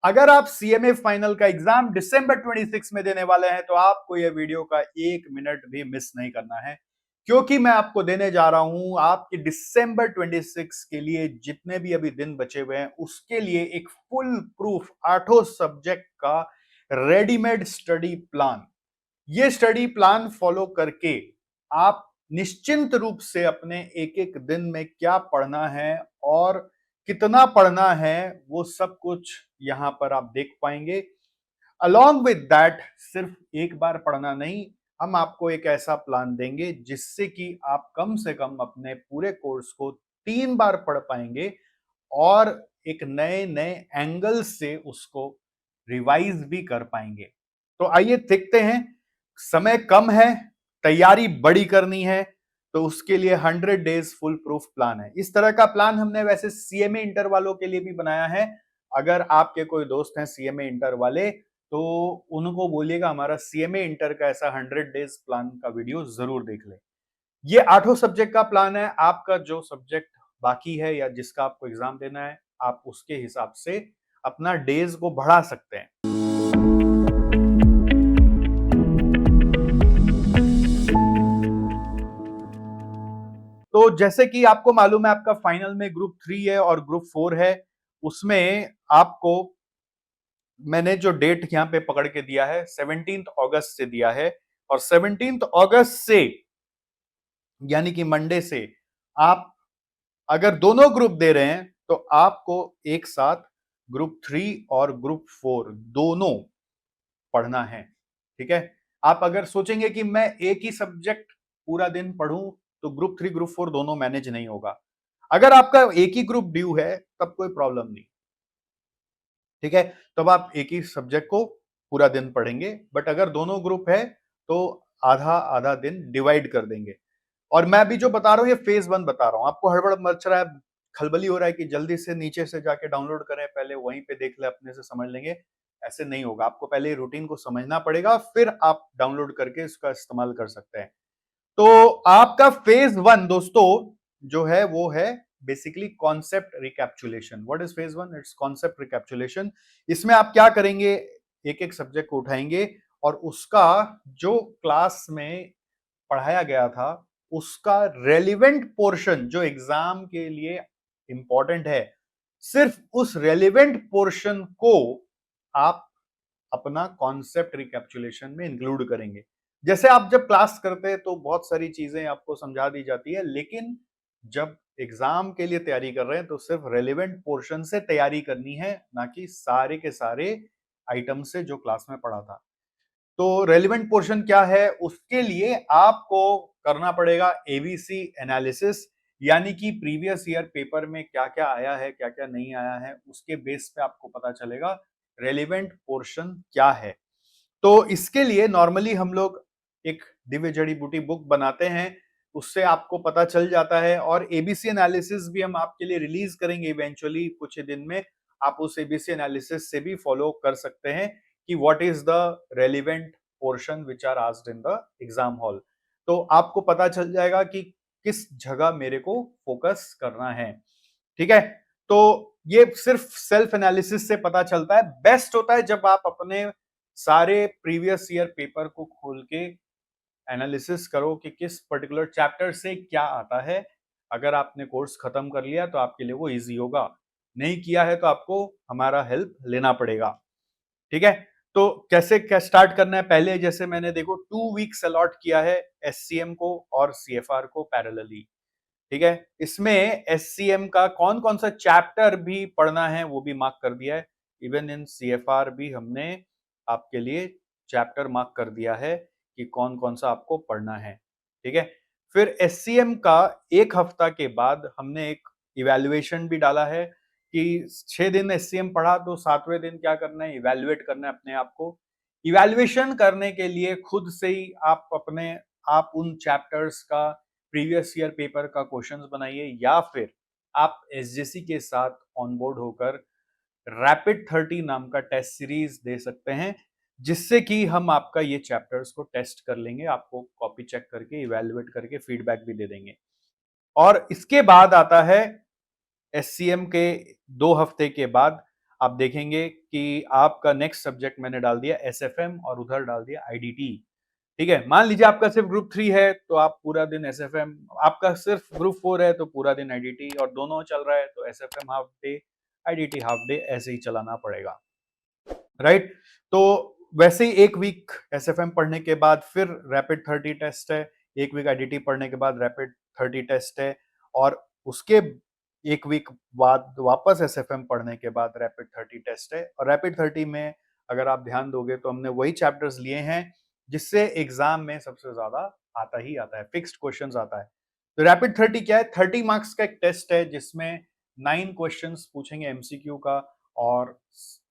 अगर आप CMA final का एग्जाम दिसंबर 26 में देने वाले हैं तो आपको यह वीडियो का 1 मिनट भी मिस नहीं करना है, क्योंकि मैं आपको देने जा रहा हूं आपके दिसंबर 26 के लिए जितने भी अभी दिन बचे हुए हैं उसके लिए एक फुल प्रूफ 8 सब्जेक्ट का रेडीमेड स्टडी प्लान। ये स्टडी प्लान फॉलो करके आप निश्चिंत रूप से अपने एक एक दिन में क्या पढ़ना है और कितना पढ़ना है वो सब कुछ यहां पर आप देख पाएंगे। अलॉन्ग विद दैट सिर्फ एक बार पढ़ना नहीं, हम आपको एक ऐसा प्लान देंगे जिससे कि आप कम से कम अपने पूरे कोर्स को 3 बार पढ़ पाएंगे और एक नए नए एंगल से उसको रिवाइज भी कर पाएंगे। तो आइए देखते हैं। समय कम है, तैयारी बड़ी करनी है, तो उसके लिए 100 डेज फुल प्रूफ प्लान है। इस तरह का प्लान हमने वैसे सीएमए इंटर वालों के लिए भी बनाया है। अगर आपके कोई दोस्त हैं सीएमए इंटर वाले तो उनको बोलिएगा हमारा सीएमए इंटर का ऐसा 100 डेज प्लान का वीडियो जरूर देख ले। ये 8 सब्जेक्ट का प्लान है। आपका जो सब्जेक्ट बाकी है या जिसका आपको एग्जाम देना है, आप उसके हिसाब से अपना डेज को बढ़ा सकते हैं। तो जैसे कि आपको मालूम है आपका फाइनल में ग्रुप 3 है और ग्रुप 4 है। उसमें आपको मैंने जो डेट यहां पे पकड़ के दिया है 17 अगस्त से दिया है, और 17 अगस्त से यानी कि मंडे से आप अगर दोनों ग्रुप दे रहे हैं तो आपको एक साथ ग्रुप 3 और ग्रुप 4 दोनों पढ़ना है। ठीक है। आप अगर सोचेंगे कि मैं एक ही सब्जेक्ट पूरा दिन पढ़ूं तो ग्रुप 3 ग्रुप 4 दोनों मैनेज नहीं होगा। अगर आपका एक ही ग्रुप ड्यू है तब कोई प्रॉब्लम नहीं। ठीक है, तब आप एक ही सब्जेक्ट को पूरा दिन पढ़ेंगे। बट अगर दोनों ग्रुप है तो आधा आधा दिन डिवाइड कर देंगे। और मैं अभी जो बता रहा हूं ये फेज 1 बता रहा हूं। आपको हड़बड़ मच रहा है, खलबली हो रहा है कि जल्दी से नीचे से जाके डाउनलोड करें, पहले वहीं पे देख ले, अपने से समझ लेंगे। ऐसे नहीं होगा। आपको पहले रूटीन को समझना पड़ेगा, फिर आप डाउनलोड करके इसका इस्तेमाल कर सकते हैं। तो आपका फेज 1 दोस्तों जो है वो है basically concept recapitulation. What is phase 1? It's concept recapitulation. इसमें आप क्या करेंगे, एक एक सब्जेक्ट को उठाएंगे और उसका जो क्लास में पढ़ाया गया था उसका रेलिवेंट पोर्शन जो एग्जाम के लिए इंपॉर्टेंट है, सिर्फ उस रेलिवेंट पोर्शन को आप अपना कॉन्सेप्ट रिकैप्चुलेशन में इंक्लूड करेंगे। जैसे आप जब क्लास करते हैं तो बहुत सारी चीजें आपको समझा दी जाती है, लेकिन जब एग्जाम के लिए तैयारी कर रहे हैं तो सिर्फ रेलिवेंट पोर्शन से तैयारी करनी है, ना कि सारे के सारे आइटम से जो क्लास में पढ़ा था। तो रेलिवेंट पोर्शन क्या है, उसके लिए आपको करना पड़ेगा एबीसी एनालिसिस, यानी कि प्रीवियस ईयर पेपर में क्या क्या आया है क्या क्या नहीं आया है, उसके बेस पे आपको पता चलेगा रेलिवेंट पोर्शन क्या है। तो इसके लिए नॉर्मली हम लोग एक दिव्य जड़ी बूटी बुक बनाते हैं, उससे आपको पता चल जाता है। और एबीसी एनालिसिस भी हम आपके लिए रिलीज करेंगे इवेंचुअली कुछ ही दिन में। आप उस एबीसी एनालिसिस से भी फॉलो कर सकते हैं कि what is the relevant portion which are asked in the exam hall. तो आपको पता चल जाएगा कि किस जगह मेरे को फोकस करना है। ठीक है। तो ये सिर्फ सेल्फ एनालिसिस से पता चलता है। बेस्ट होता है जब आप अपने सारे प्रीवियस ईयर पेपर को खोल के एनालिसिस करो कि किस पर्टिकुलर चैप्टर से क्या आता है। अगर आपने कोर्स खत्म कर लिया तो आपके लिए वो इजी होगा, नहीं किया है तो आपको हमारा हेल्प लेना पड़ेगा। ठीक है। तो कैसे क्या स्टार्ट करना है, पहले जैसे मैंने देखो 2 वीक्स अलॉट किया है एससीएम को और सीएफआर को पैरेलली। ठीक है। इसमें एससीएम का कौन कौन सा चैप्टर भी पढ़ना है वो भी मार्क कर दिया है। इवन इन सीएफआर भी हमने आपके लिए चैप्टर मार्क कर दिया है कि कौन कौन सा आपको पढ़ना है। ठीक है। फिर एससीएम का 1 हफ्ता के बाद हमने एक इवैल्यूएशन भी डाला है कि 6 दिन एससीएम पढ़ा तो 7वें दिन क्या करना है, इवैल्यूएट करना है अपने आप को। इवैल्यूएशन करने के लिए खुद से ही आप उन चैप्टर्स का प्रीवियस ईयर पेपर का क्वेश्चंस बनाइए, या फिर आप एसजेसी के साथ ऑनबोर्ड होकर रैपिड 30 नाम का टेस्ट सीरीज दे सकते हैं, जिससे कि हम आपका ये चैप्टर्स को टेस्ट कर लेंगे, आपको कॉपी चेक करके इवैल्यूएट करके फीडबैक भी दे देंगे। और इसके बाद आता है एससीएम के 2 हफ्ते के बाद आप देखेंगे कि आपका नेक्स्ट सब्जेक्ट मैंने डाल दिया एसएफएम और उधर डाल दिया आईडीटी। ठीक है, मान लीजिए आपका सिर्फ ग्रुप 3 है तो आप पूरा दिन एसएफएम, आपका सिर्फ ग्रुप 4 है तो पूरा दिन आईडीटी, और दोनों चल रहा है तो SFM half day, IDT half day, ऐसे ही चलाना पड़ेगा, राइट। तो वैसे ही एक वीक एसएफएम पढ़ने के बाद फिर रैपिड 30 टेस्ट है, एक वीक आईडीटी पढ़ने के बाद रैपिड 30 टेस्ट है, और उसके एक वीक बाद वापस एसएफएम पढ़ने के बाद रैपिड 30 टेस्ट है। और रैपिड 30 में अगर आप ध्यान दोगे तो हमने वही चैप्टर्स लिए हैं जिससे एग्जाम में सबसे ज्यादा आता ही आता है, फिक्स्ड क्वेश्चंस आता है। तो रैपिड 30 क्या है? 30 मार्क्स का एक टेस्ट है जिसमें 9 क्वेश्चंस पूछेंगे एमसीक्यू का, और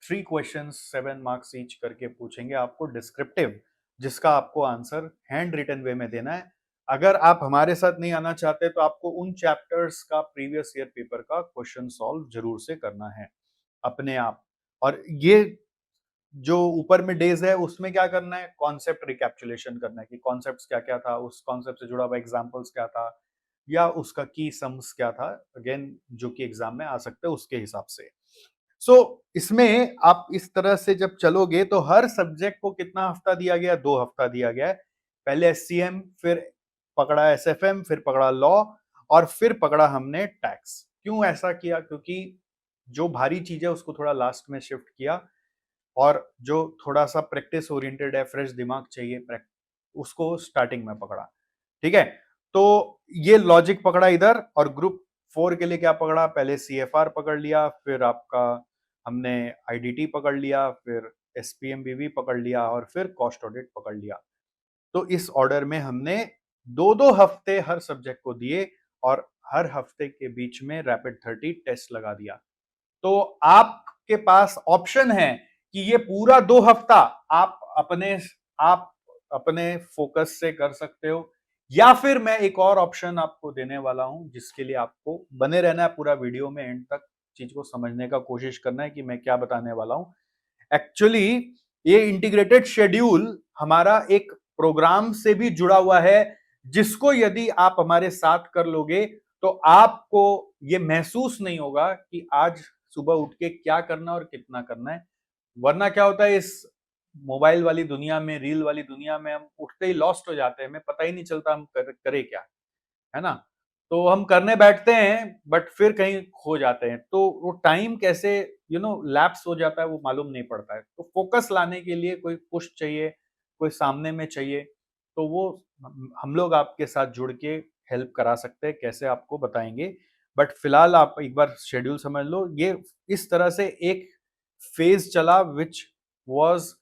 3 क्वेश्चंस 7 मार्क्स ईच करके पूछेंगे आपको डिस्क्रिप्टिव, जिसका आपको आंसर हैंड रिटन वे में देना है। अगर आप हमारे साथ नहीं आना चाहते तो आपको उन चैप्टर्स का प्रीवियस ईयर पेपर का क्वेश्चन सॉल्व जरूर से करना है अपने आप। और ये जो ऊपर में डेज है उसमें क्या करना है? कॉन्सेप्ट रिकैप्चुलेशन करना है कि कॉन्सेप्ट्स क्या क्या था, उस कॉन्सेप्ट से जुड़ा हुआ एग्जांपल्स क्या था, या उसका की सम्स क्या था, अगेन जो कि एग्जाम में आ सकते हैं उसके हिसाब से। सो इसमें आप इस तरह से जब चलोगे तो हर सब्जेक्ट को कितना हफ्ता दिया गया? 2 हफ्ता दिया गया है। पहले एससीएम, फिर पकड़ा एसएफएम, फिर पकड़ा लॉ, और फिर पकड़ा हमने टैक्स। क्यों ऐसा किया? क्योंकि जो भारी चीज है उसको थोड़ा लास्ट में शिफ्ट किया, और जो थोड़ा सा प्रैक्टिस ओरिएंटेड है, फ्रेश दिमाग चाहिए, उसको स्टार्टिंग में पकड़ा। ठीक है, तो ये लॉजिक पकड़ा इधर। और ग्रुप 4 के लिए क्या पकड़ा? पहले सीएफआर पकड़ लिया, फिर आपका हमने आईडीटी पकड़ लिया, फिर एसपीएमबीवी पकड़ लिया, और फिर कॉस्ट ऑडिट पकड़ लिया। तो इस ऑर्डर में हमने 2-2 हफ्ते हर सब्जेक्ट को दिए, और हर हफ्ते के बीच में रैपिड 30 टेस्ट लगा दिया। तो आपके पास ऑप्शन है कि ये पूरा 2 हफ्ता आप अपने फोकस से कर सकते हो, या फिर मैं एक और ऑप्शन आपको देने वाला हूं जिसके लिए आपको बने रहना है पूरा वीडियो में, एंड तक चीज को समझने का कोशिश करना है कि मैं क्या बताने वाला हूं। एक्चुअली ये इंटीग्रेटेड शेड्यूल हमारा एक प्रोग्राम से भी जुड़ा हुआ है, जिसको यदि आप हमारे साथ कर लोगे तो आपको ये महसूस नहीं होगा कि आज सुबह उठ के क्या करना और कितना करना है। वरना क्या होता है, इस मोबाइल वाली दुनिया में, रील वाली दुनिया में हम उठते ही लॉस्ट हो जाते हैं, हमें पता ही नहीं चलता हम करें क्या, है ना। तो हम करने बैठते हैं बट फिर कहीं खो जाते हैं, तो वो टाइम कैसे लैप्स हो जाता है वो मालूम नहीं पड़ता है। तो फोकस लाने के लिए कोई पुश चाहिए, कोई सामने में चाहिए, तो वो हम लोग आपके साथ जुड़ के हेल्प करा सकते हैं, कैसे आपको बताएंगे। बट फिलहाल आप एक बार शेड्यूल समझ लो। ये इस तरह से एक फेज चला विच वाज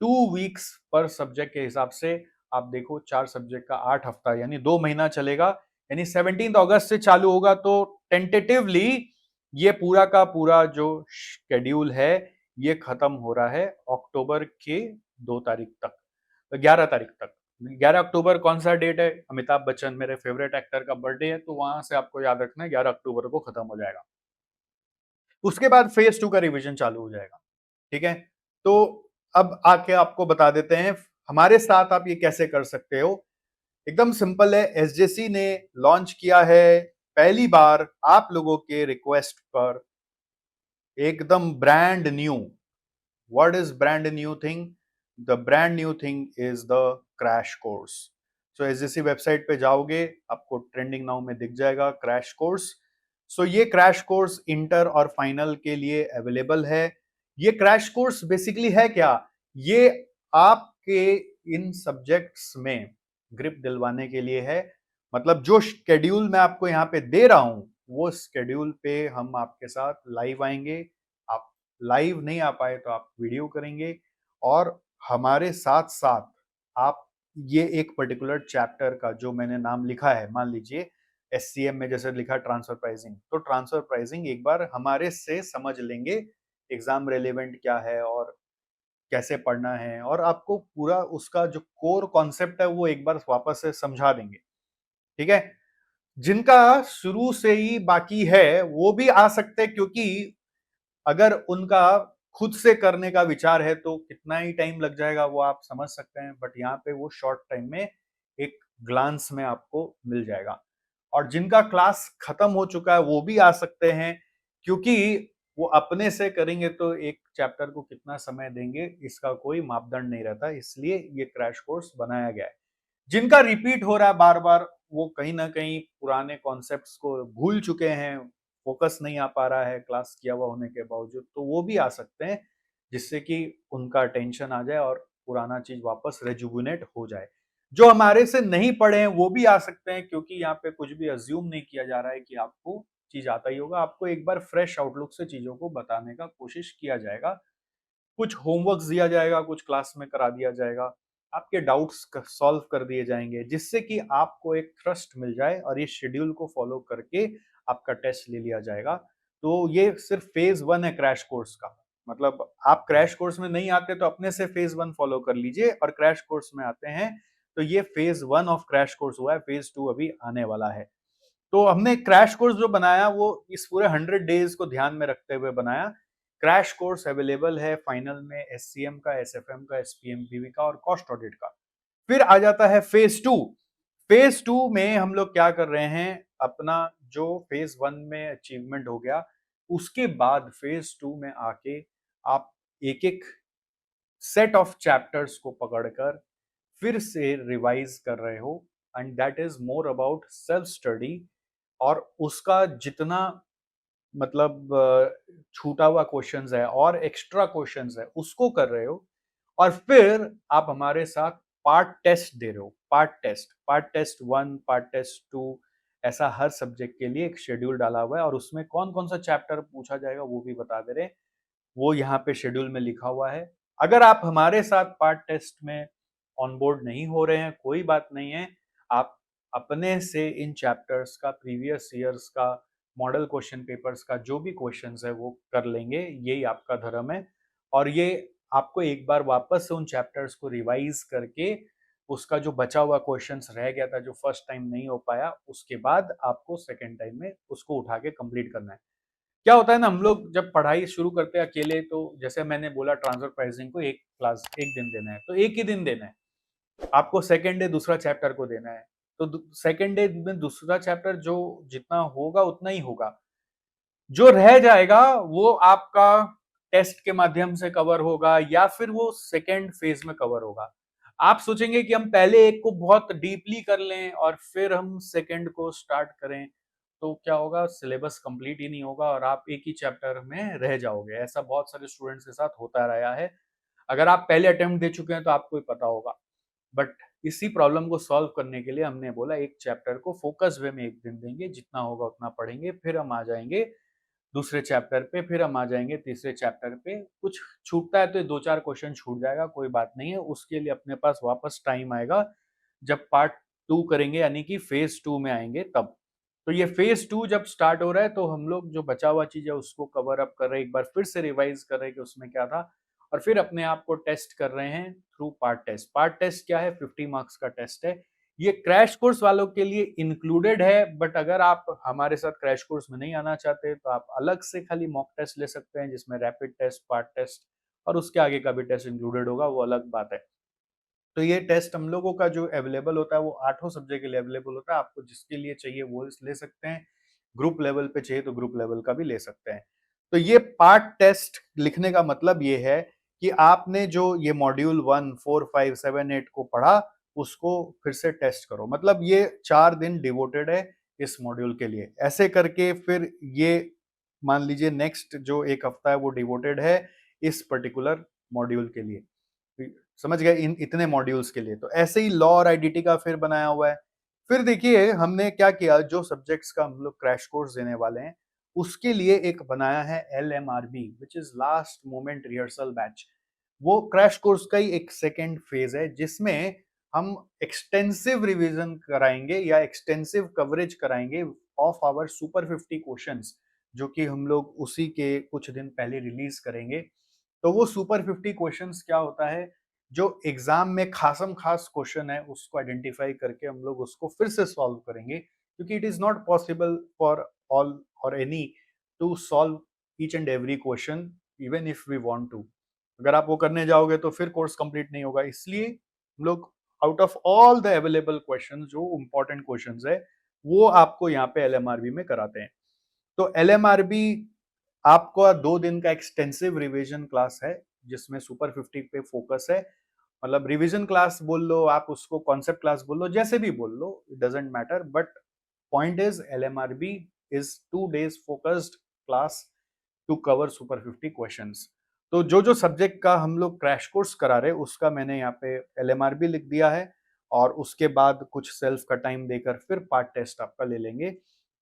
2 वीक्स पर सब्जेक्ट के हिसाब से। आप देखो 4 सब्जेक्ट का 8 हफ्ता यानी 2 महीना चलेगा, यानी 17 अगस्त से चालू होगा। तो टेंटेटिवली ये पूरा का पूरा जो शेड्यूल है ये खत्म हो रहा है अक्टूबर के 2 तारीख तक, 11 तारीख तक। 11 अक्टूबर कौन सा डेट है? अमिताभ बच्चन मेरे फेवरेट एक्टर का बर्थडे है, तो वहां से आपको याद रखना है 11 अक्टूबर को खत्म हो जाएगा। उसके बाद फेज 2 का रिवीजन चालू हो जाएगा। ठीक है, तो अब आके आपको बता देते हैं हमारे साथ आप ये कैसे कर सकते हो। एकदम सिंपल है, एसजेसी ने लॉन्च किया है पहली बार आप लोगों के रिक्वेस्ट पर एकदम brand new. What is brand new thing? The brand new thing is the crash course. So SJC website पे जाओगे, आपको ट्रेंडिंग नाउ में दिख जाएगा क्रैश कोर्स। सो ये क्रैश कोर्स इंटर और फाइनल के लिए अवेलेबल है। ये क्रैश कोर्स बेसिकली है क्या? ये आपके इन सब्जेक्ट्स में ग्रिप दिलवाने के लिए है। मतलब जो शेड्यूल मैं आपको यहाँ पे दे रहा हूं वो शेड्यूल पे हम आपके साथ लाइव आएंगे। आप लाइव नहीं आ पाए तो आप वीडियो करेंगे, और हमारे साथ साथ आप ये एक पर्टिकुलर चैप्टर का जो मैंने नाम लिखा है, मान लीजिए एससीएम में जैसे लिखा ट्रांसफर प्राइसिंग, तो ट्रांसफर प्राइसिंग एक बार हमारे से समझ लेंगे, एग्जाम रेलेवेंट क्या है और कैसे पढ़ना है, और आपको पूरा उसका जो कोर कॉन्सेप्ट है वो एक बार वापस से समझा देंगे। ठीक है, जिनका शुरू से ही बाकी है वो भी आ सकते हैं, क्योंकि अगर उनका खुद से करने का विचार है तो कितना ही टाइम लग जाएगा वो आप समझ सकते हैं, बट यहाँ पे वो शॉर्ट टाइम में एक ग्लांस में आपको मिल जाएगा। और जिनका क्लास खत्म हो चुका है वो भी आ सकते हैं, क्योंकि वो अपने से करेंगे तो एक चैप्टर को कितना समय देंगे इसका कोई मापदंड नहीं रहता, इसलिए ये क्रैश कोर्स बनाया गया है। जिनका रिपीट हो रहा है बार-बार, वो कहीं न कहीं पुराने कॉन्सेप्ट्स को भूल चुके हैं, फोकस नहीं आ पा रहा है क्लास किया हुआ होने के बावजूद, तो वो भी आ सकते हैं, जिससे कि उनका अटेंशन आ जाए और पुराना चीज़ वापस रिजुविनेट हो जाए। जो हमारे से नहीं पढ़े हैं, वो भी आ सकते हैं क्योंकि यहाँ पे कुछ भी अज़्यूम नहीं किया जा रहा है कि आपको चीज़ आता ही होगा। आपको एक बार फ्रेश आउटलुक से चीज़ों को बताने का कोशिश किया जाएगा। कुछ होमवर्क्स दिया जाएगा, कुछ क्लास में करा दिया जाएगा, आपके डाउट्स सॉल्व कर दिए जाएंगे, जिससे कि आपको एक ट्रस्ट मिल जाए और ये शेड्यूल को फॉलो करके आपका टेस्ट ले लिया जाएगा। तो ये सिर्फ फेज वन है क्रैश कोर्स का। मतलब आप क्रैश कोर्स में नहीं आते तो अपने से फेज वन फॉलो कर लीजिए, और क्रैश कोर्स में आते हैं तो ये phase one of crash course हुआ है, फेज टू अभी आने वाला है। तो हमने क्रैश कोर्स जो बनाया वो इस पूरे 100 डेज को ध्यान में रखते हुए बनाया। क्रैश कोर्स अवेलेबल है फाइनल में एससीएम का, एसएफएम का, एसपीएमपीवी का और कॉस्ट ऑडिट का। फिर आ जाता है फेज टू। फेज टू में हम लोग क्या कर रहे हैं, अपना जो फेज वन में अचीवमेंट हो गया, उसके बाद फेज टू में आके आप एक एक सेट ऑफ चैप्टर्स को पकड़कर फिर से रिवाइज कर रहे हो, and that is more about self study. और उसका जितना मतलब छूटा हुआ क्वेश्चंस है और एक्स्ट्रा क्वेश्चंस है उसको कर रहे हो, और फिर आप हमारे साथ पार्ट टेस्ट दे रहे हो। Part test one, part test two, ऐसा हर सब्जेक्ट के लिए एक शेड्यूल डाला हुआ है, और उसमें कौन कौन सा चैप्टर पूछा जाएगा वो भी बता दे रहे हैं। वो यहाँ पे शेड्यूल में लिखा हुआ है। अगर आप हमारे साथ पार्ट टेस्ट में ऑन बोर्ड नहीं हो रहे हैं, कोई बात नहीं है। आप अपने से इन चैप्टर्स का, प्रीवियस ईयर्स का, मॉडल क्वेश्चन पेपर्स का जो भी क्वेश्चंस है वो कर लेंगे, यही आपका धर्म है। और ये आपको एक बार वापस से उन चैप्टर्स को रिवाइज करके उसका जो बचा हुआ क्वेश्चंस रह गया था, जो फर्स्ट टाइम नहीं हो पाया, उसके बाद आपको सेकेंड टाइम में उसको उठा के कंप्लीट करना है। क्या होता है ना, हम लोग जब पढ़ाई शुरू करते हैं अकेले, तो जैसे मैंने बोला ट्रांसफर प्राइसिंग को एक क्लास एक दिन देना है, तो एक ही दिन देना है। आपको सेकेंड डे दूसरा चैप्टर को देना है, तो सेकेंड डे में दूसरा चैप्टर जो जितना होगा उतना ही होगा। जो रह जाएगा वो आपका टेस्ट के माध्यम से कवर होगा या फिर वो सेकेंड फेज में कवर होगा। आप सोचेंगे कि हम पहले एक को बहुत डीपली कर लें और फिर हम सेकेंड को स्टार्ट करें, तो क्या होगा, सिलेबस कंप्लीट ही नहीं होगा और आप एक ही चैप्टर में रह जाओगे। ऐसा बहुत सारे स्टूडेंट्स के साथ होता रहा है। अगर आप पहले अटेम्प्ट दे चुके हैं तो आपको ही पता होगा। बट इसी प्रॉब्लम को सॉल्व करने के लिए हमने बोला एक चैप्टर को फोकस वे में एक दिन देंगे, जितना होगा उतना पढ़ेंगे, फिर हम आ जाएंगे दूसरे चैप्टर पे, फिर हम आ जाएंगे तीसरे चैप्टर पे। कुछ छूटता है तो दो चार क्वेश्चन छूट जाएगा, कोई बात नहीं है, उसके लिए अपने पास वापस टाइम आएगा जब पार्ट टू करेंगे, यानी कि फेज टू में आएंगे तब। तो ये फेज टू जब स्टार्ट हो रहा है तो हम लोग जो बचा हुआ चीज है उसको कवर अप कर रहे हैं, एक बार फिर से रिवाइज कर रहे हैं कि उसमें क्या था, और फिर अपने आप को टेस्ट कर रहे हैं through part test. Part test क्या है, 50 मार्क्स का टेस्ट है। ये क्रैश कोर्स वालों के लिए इंक्लूडेड है, बट अगर आप हमारे साथ क्रैश कोर्स में नहीं आना चाहते तो आप अलग से खाली मॉक टेस्ट ले सकते हैं, जिसमें रैपिड टेस्ट, पार्ट टेस्ट और उसके आगे का भी टेस्ट इंक्लूडेड होगा, वो अलग बात है। तो ये टेस्ट हम लोगों का जो अवेलेबल होता है वो 8 सब्जेक्ट के लिए अवेलेबल होता है। आपको जिसके लिए चाहिए वो ले सकते हैं। ग्रुप लेवल पे चाहिए तो ग्रुप लेवल का भी ले सकते हैं। तो ये पार्ट टेस्ट लिखने का मतलब ये है कि आपने जो ये मॉड्यूल 1, 4, 5, 7, 8 को पढ़ा, उसको फिर से टेस्ट करो। मतलब ये 4 दिन डिवोटेड है इस मॉड्यूल के लिए। ऐसे करके फिर ये मान लीजिए नेक्स्ट जो 1 हफ्ता है वो डिवोटेड है इस पर्टिकुलर मॉड्यूल के लिए। समझ गए, इन इतने मॉड्यूल्स के लिए। तो ऐसे ही लॉ और आईडीटी का फिर बनाया हुआ है। फिर देखिए हमने क्या किया, जो सब्जेक्ट्स का हम लोग क्रैश कोर्स देने वाले हैं उसके लिए एक बनाया है LMRB, which is last moment rehearsal batch. वो क्रैश कोर्स का ही एक सेकेंड फेज है जिसमें हम एक्सटेंसिव रिवीजन कराएंगे या एक्सटेंसिव कवरेज कराएंगे ऑफ आवर सुपर 50 क्वेश्चंस, जो कि हम लोग उसी के कुछ दिन पहले रिलीज करेंगे। तो वो सुपर 50 क्वेश्चंस क्या होता है, जो एग्जाम में खासम खास क्वेश्चन है उसको आइडेंटिफाई करके हम लोग उसको फिर से सॉल्व करेंगे, क्योंकि it is not possible for all or any to solve each and every question even if we want to. अगर आप वो करने जाओगे तो फिर कोर्स कंप्लीट नहीं होगा। इसलिए हम लोग out of all the available questions, जो इंपॉर्टेंट क्वेश्चंस है वो आपको यहाँ पे LMRB में कराते हैं। तो LMRB आपका 2 दिन का एक्सटेंसिव रिवीजन क्लास है, जिसमें सुपर 50 पे फोकस है। मतलब रिवीजन क्लास बोल लो, आप उसको कॉन्सेप्ट क्लास बोल लो, जैसे भी बोल लो, it doesn't matter, but point is LMRB is 2 days focused class to cover super 50 questions. तो जो जो सब्जेक्ट का हम लोग क्रैश कोर्स करा रहे हैं, उसका मैंने यहाँ पे एलएमआरबी लिख दिया है, और उसके बाद कुछ सेल्फ का टाइम देकर फिर पार्ट टेस्ट आपका ले लेंगे।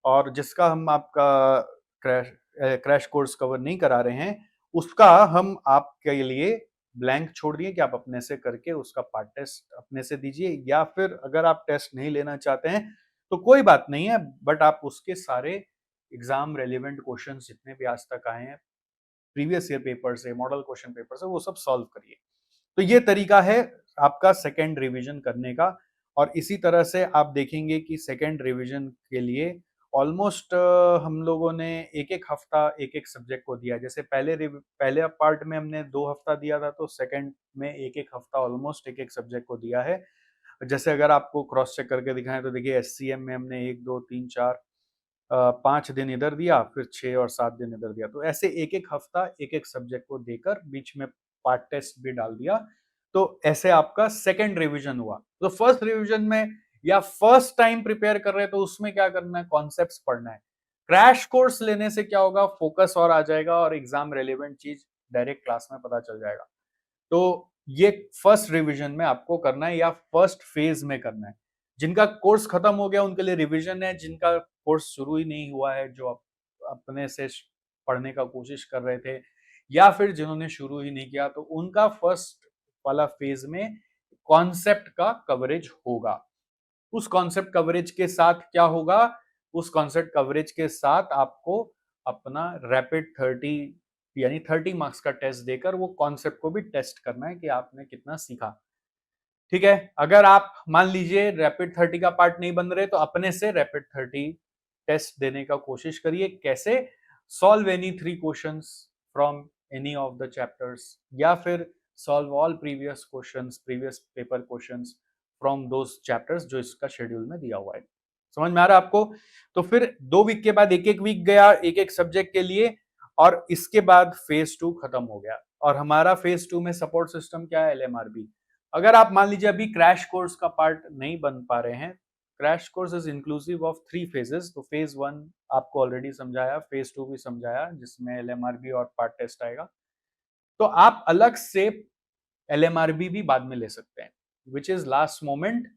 और जिसका हम आपका क्रैश क्रैश कोर्स कवर नहीं करा रहे हैं, उसका हम आपके लिए ब्लैंक छोड़ दिए कि आप अपने से करके उसका पार्ट टेस्ट अपने से दीजिए, या फिर अगर आप टेस्ट नहीं लेना चाहते हैं तो कोई बात नहीं है, बट आप उसके सारे एग्जाम रेलिवेंट क्वेश्चंस जितने भी आज तक आए हैं, प्रीवियस ईयर पेपर से, मॉडल क्वेश्चन पेपर से, वो सब सॉल्व करिए। तो ये तरीका है आपका सेकेंड रिवीजन करने का। और इसी तरह से आप देखेंगे कि सेकेंड रिवीजन के लिए ऑलमोस्ट हम लोगों ने एक एक हफ्ता एक एक सब्जेक्ट को दिया है। जैसे पहले पार्ट में हमने 2 हफ्ता दिया था, तो सेकेंड में एक एक हफ्ता ऑलमोस्ट एक एक सब्जेक्ट को दिया है। जैसे अगर आपको क्रॉस चेक करके दिखाएं तो देखिए एससीएम में हमने 1 2 3 4 5 दिन इधर दिया, फिर 6 और 7 दिन इधर दिया। तो ऐसे एक एक हफ्ता एक एक सब्जेक्ट को देकर बीच में पार्ट टेस्ट भी डाल दिया। तो ऐसे आपका सेकेंड रिवीजन हुआ। तो फर्स्ट रिवीजन में या फर्स्ट टाइम प्रिपेयर कर रहे हैं, तो उसमें क्या करना है, कॉन्सेप्ट्स पढ़ना है। क्रैश कोर्स लेने से क्या होगा, फोकस और आ जाएगा और एग्जाम रेलिवेंट चीज डायरेक्ट क्लास में पता चल जाएगा। तो ये फर्स्ट रिवीजन में आपको करना है, या फर्स्ट फेज में करना है। जिनका कोर्स खत्म हो गया उनके लिए रिवीजन है, जिनका कोर्स शुरू ही नहीं हुआ है, जो अपने से पढ़ने का कोशिश कर रहे थे, या फिर जिन्होंने शुरू ही नहीं किया, तो उनका फर्स्ट वाला फेज में कॉन्सेप्ट का कवरेज होगा। उस कॉन्सेप्ट कवरेज के साथ क्या होगा, उस कॉन्सेप्ट कवरेज के साथ आपको अपना रैपिड 30 यानी 30 मार्क्स का टेस्ट देकर वो कॉन्सेप्ट को भी टेस्ट करना है कि आपने कितना सीखा। ठीक है, अगर आप मान लीजिए रैपिड 30 का पार्ट नहीं बन रहे, तो अपने से रैपिड 30 टेस्ट देने का कोशिश करिए। कैसे, solve any 3 questions from any of the chapters, या फिर solve all previous questions, previous paper questions from those chapters जो इसका शेड्यूल में दिया हुआ है। समझ में आ रहा है आपको? तो फिर 2 वीक के बाद एक एक वीक गया एक एक सब्जेक्ट के लिए, और इसके बाद फेज 2 खत्म हो गया। और हमारा फेज 2 में सपोर्ट सिस्टम क्या है, एलएमआरबी। अगर आप मान लीजिए अभी क्रैश कोर्स का पार्ट नहीं बन पा रहे हैं, crash course is inclusive of 3 phases. तो फेज 1 आपको ऑलरेडी समझाया, फेज 2 भी समझाया, जिसमें एलएमआरबी और पार्ट टेस्ट आएगा। तो आप अलग से एलएमआरबी भी बाद में ले सकते हैं, which is last moment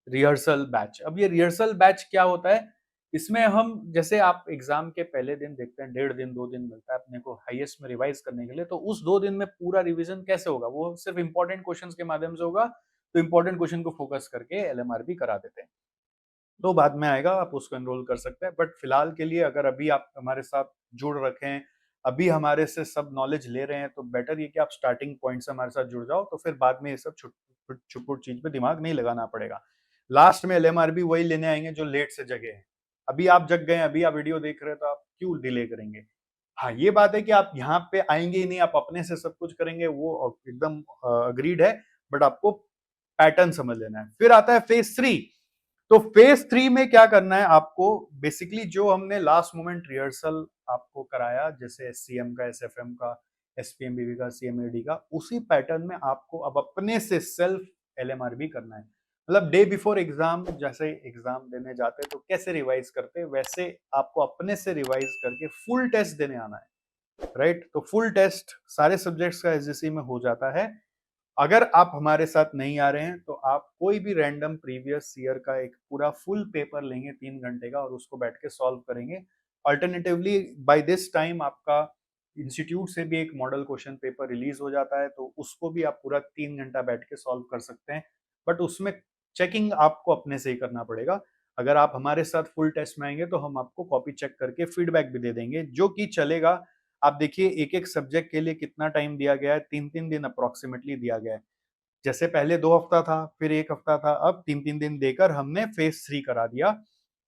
rehearsal batch. अब ये रिहर्सल बैच क्या होता है, इसमें हम, जैसे आप एग्जाम के पहले दिन देखते हैं 1.5 दिन 2 दिन मिलता है अपने को हाईएस्ट में रिवाइज करने के लिए, तो उस 2 दिन में पूरा रिवीजन कैसे होगा, वो सिर्फ इंपॉर्टेंट क्वेश्चंस के माध्यम से होगा। तो इंपॉर्टेंट क्वेश्चन को फोकस करके एलएमआरबी करा देते हैं। तो बाद में आएगा, आप उसको एनरोल कर सकते हैं। बट फिलहाल के लिए अगर अभी आप हमारे साथ जुड़ रखे हैं, अभी हमारे से सब नॉलेज ले रहे हैं, तो बेटर ये कि आप स्टार्टिंग पॉइंट से हमारे साथ जुड़ जाओ, तो फिर बाद में ये सब छुटपुट चीज पे दिमाग नहीं लगाना पड़ेगा। लास्ट में एलएमआरबी वही लेने आएंगे जो लेट से जगे हैं। अभी आप जग गए, अभी आप वीडियो देख रहे हैं, तो आप क्यों डिले करेंगे। हाँ, ये बात है कि आप यहाँ पे आएंगे ही नहीं, आप अपने से सब कुछ करेंगे, वो एकदम अग्रीड है। बट आपको पैटर्न समझ लेना है। फिर आता है फेज 3। तो फेज 3 में क्या करना है आपको, बेसिकली जो हमने लास्ट मोमेंट रिहर्सल आपको कराया, जैसे एससीएम का, एसएफएम का, एसपीएमबीवी का, सीएमएडी का, उसी पैटर्न में आपको अब अपने से सेल्फ एलएमआरबी करना है। मतलब डे बिफोर एग्जाम, जैसे एग्जाम देने जाते हैं तो कैसे रिवाइज करते हैं, वैसे आपको अपने से रिवाइज करके फुल टेस्ट देने आना है। राइट, तो फुल टेस्ट सारे सब्जेक्ट्स का एसजीसी में हो जाता है। अगर आप हमारे साथ नहीं आ रहे हैं, तो आप कोई भी रैंडम प्रीवियस ईयर का एक पूरा फुल पेपर लेंगे 3 घंटे का, और उसको बैठ के सॉल्व करेंगे। अल्टरनेटिवली बाय दिस टाइम आपका इंस्टीट्यूट से भी एक मॉडल क्वेश्चन पेपर रिलीज हो जाता है, तो उसको भी आप पूरा 3 घंटा बैठ के सॉल्व कर सकते हैं। बट उसमें चेकिंग आपको अपने से ही करना पड़ेगा। अगर आप हमारे साथ फुल टेस्ट में आएंगे, तो हम आपको कॉपी चेक करके फीडबैक भी दे देंगे, जो कि चलेगा। आप देखिए एक एक सब्जेक्ट के लिए कितना टाइम दिया गया है, 3-3 दिन अप्रोक्सीमेटली दिया गया है। जैसे पहले 2 हफ्ता था, फिर 1 हफ्ता था, अब 3-3 दिन देकर हमने फेज 3 करा दिया।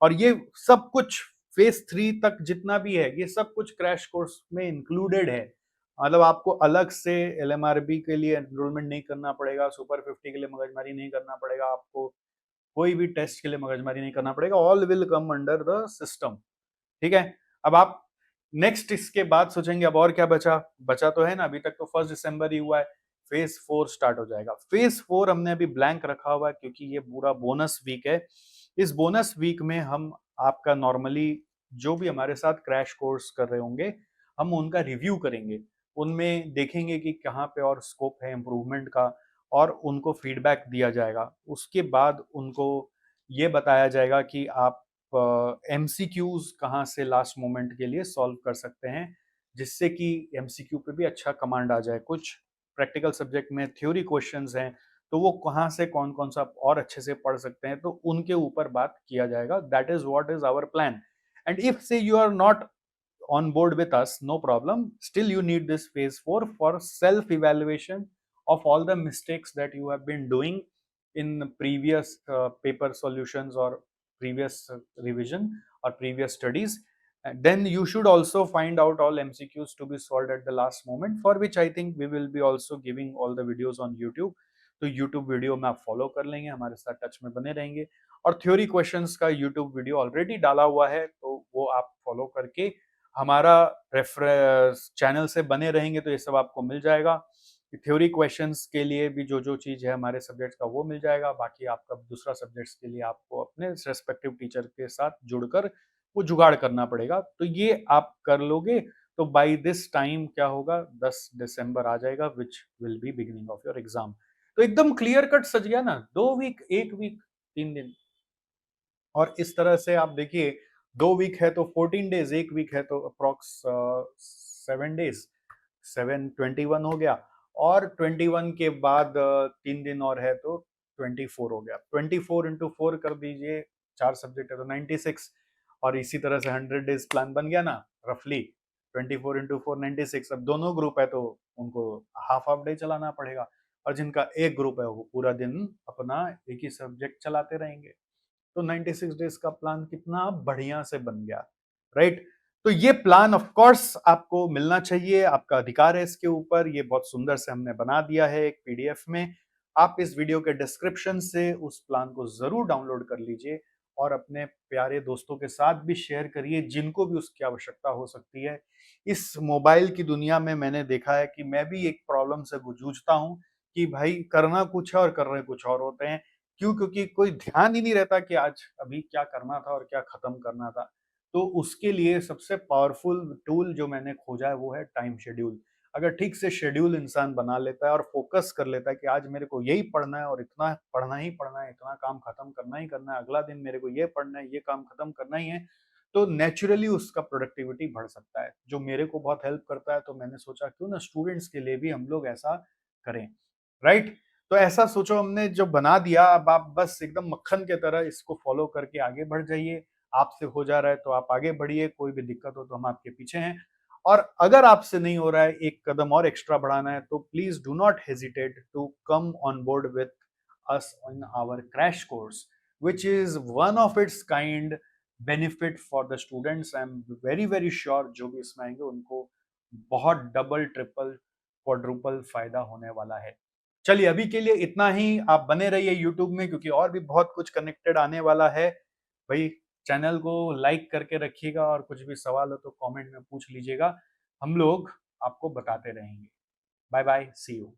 और ये सब कुछ फेज 3 तक जितना भी है, ये सब कुछ क्रैश कोर्स में इंक्लूडेड है। मतलब आपको अलग से एलएमआरबी के लिए एनरोलमेंट नहीं करना पड़ेगा, सुपर 50 के लिए मगजमारी नहीं करना पड़ेगा, आपको कोई भी टेस्ट के लिए मगजमारी नहीं करना पड़ेगा। All will come under the system. ठीक है, अब आप नेक्स्ट इसके बाद सोचेंगे अब और क्या बचा, बचा तो है ना, अभी तक तो 1 दिसंबर ही हुआ है। फेज 4 स्टार्ट हो जाएगा। फेज 4 हमने अभी ब्लैंक रखा हुआ है क्योंकि ये पूरा बोनस वीक है। इस बोनस वीक में हम आपका नॉर्मली जो भी हमारे साथ क्रैश कोर्स कर रहे होंगे, हम उनका रिव्यू करेंगे। उनमें देखेंगे कि कहाँ पे और स्कोप है इम्प्रूवमेंट का, और उनको फीडबैक दिया जाएगा। उसके बाद उनको ये बताया जाएगा कि आप एमसीक्यूज कहाँ से लास्ट मोमेंट के लिए सॉल्व कर सकते हैं, जिससे कि एमसीक्यू पे भी अच्छा कमांड आ जाए। कुछ प्रैक्टिकल सब्जेक्ट में थ्योरी क्वेश्चंस हैं, तो वो कहाँ से कौन कौन सा और अच्छे से पढ़ सकते हैं, तो उनके ऊपर बात किया जाएगा। That is what is our plan. And if say you are not on board with us, no problem. Still, you need this phase 4 for self evaluation of all the mistakes that you have been doing in previous paper solutions or previous revision or previous studies. And then you should also find out all MCQs to be solved at the last moment, for which I think we will be also giving all the videos on YouTube. तो YouTube video में आप follow कर लेंगे, हमारे साथ touch में बने रहेंगे। और थ्योरी क्वेश्चंस का YouTube वीडियो ऑलरेडी डाला हुआ है, तो वो आप फॉलो करके हमारा रेफरेंस चैनल से बने रहेंगे तो ये सब आपको मिल जाएगा। थ्योरी क्वेश्चंस के लिए भी जो जो चीज़ है हमारे सब्जेक्ट्स का वो मिल जाएगा। बाकी आपका दूसरा सब्जेक्ट्स के लिए आपको अपने रेस्पेक्टिव टीचर के साथ जुड़कर वो जुगाड़ करना पड़ेगा। तो ये आप कर लोगे तो बाय दिस टाइम क्या होगा, 10 दिसंबर आ जाएगा, which will be beginning of your exam. तो एकदम क्लियर कट सज गया ना, 2 वीक, 1 वीक, 3 दिन। और इस तरह से आप देखिए, 2 वीक है तो 14 डेज, 1 वीक है तो अप्रोक्स 7 डेज, 7 21 हो गया। और 21 के बाद 3 दिन और है तो 24 हो गया। 24 × 4 कर दीजिए, 4 सब्जेक्ट है तो 96। और इसी तरह से 100 डेज प्लान बन गया ना, रफली 24 × 4 96। अब दोनों ग्रुप है तो उनको हाफ हाफ डे चलाना पड़ेगा, और जिनका एक ग्रुप है वो पूरा दिन अपना एक ही सब्जेक्ट चलाते रहेंगे। तो 96 डेज का प्लान कितना बढ़िया से बन गया, राइट। तो ये प्लान ऑफ कोर्स आपको मिलना चाहिए, आपका अधिकार है इसके ऊपर। ये बहुत सुंदर से हमने बना दिया है एक पीडीएफ में। आप इस वीडियो के डिस्क्रिप्शन से उस प्लान को जरूर डाउनलोड कर लीजिए और अपने प्यारे दोस्तों के साथ भी शेयर करिए, जिनको भी उसकी आवश्यकता हो सकती है। इस मोबाइल की दुनिया में मैंने देखा है कि मैं भी एक प्रॉब्लम से जूझता हूँ कि भाई करना कुछ है और कर रहे कुछ और होते हैं। क्यों? क्योंकि कोई ध्यान ही नहीं रहता कि आज अभी क्या करना था और क्या खत्म करना था। तो उसके लिए सबसे पावरफुल टूल जो मैंने खोजा है वो है टाइम शेड्यूल। अगर ठीक से शेड्यूल इंसान बना लेता है और फोकस कर लेता है कि आज मेरे को यही पढ़ना है और इतना पढ़ना ही पढ़ना है, इतना काम खत्म करना ही करना है, अगला दिन मेरे को ये पढ़ना है, ये काम खत्म करना ही है, तो नेचुरली उसका प्रोडक्टिविटी बढ़ सकता है, जो मेरे को बहुत हेल्प करता है। तो मैंने सोचा क्यों ना स्टूडेंट्स के लिए भी हम लोग ऐसा करें, राइट। तो ऐसा सोचो, हमने जो बना दिया, अब आप बस एकदम मक्खन के तरह इसको फॉलो करके आगे बढ़ जाइए। आपसे हो जा रहा है तो आप आगे बढ़िए, कोई भी दिक्कत हो तो हम आपके पीछे हैं। और अगर आपसे नहीं हो रहा है, एक कदम और एक्स्ट्रा बढ़ाना है, तो please do not hesitate to come on board with us in our crash course, which is one of its kind benefit for the students. I am very sure जो भी इसमें आएंगे उनको बहुत डबल ट्रिपल क्वाड्रुपल फायदा होने वाला है। चलिए अभी के लिए इतना ही। आप बने रहिए यूट्यूब में, क्योंकि और भी बहुत कुछ कनेक्टेड आने वाला है। भाई चैनल को लाइक करके रखिएगा, और कुछ भी सवाल हो तो कमेंट में पूछ लीजिएगा, हम लोग आपको बताते रहेंगे। Bye bye, see you.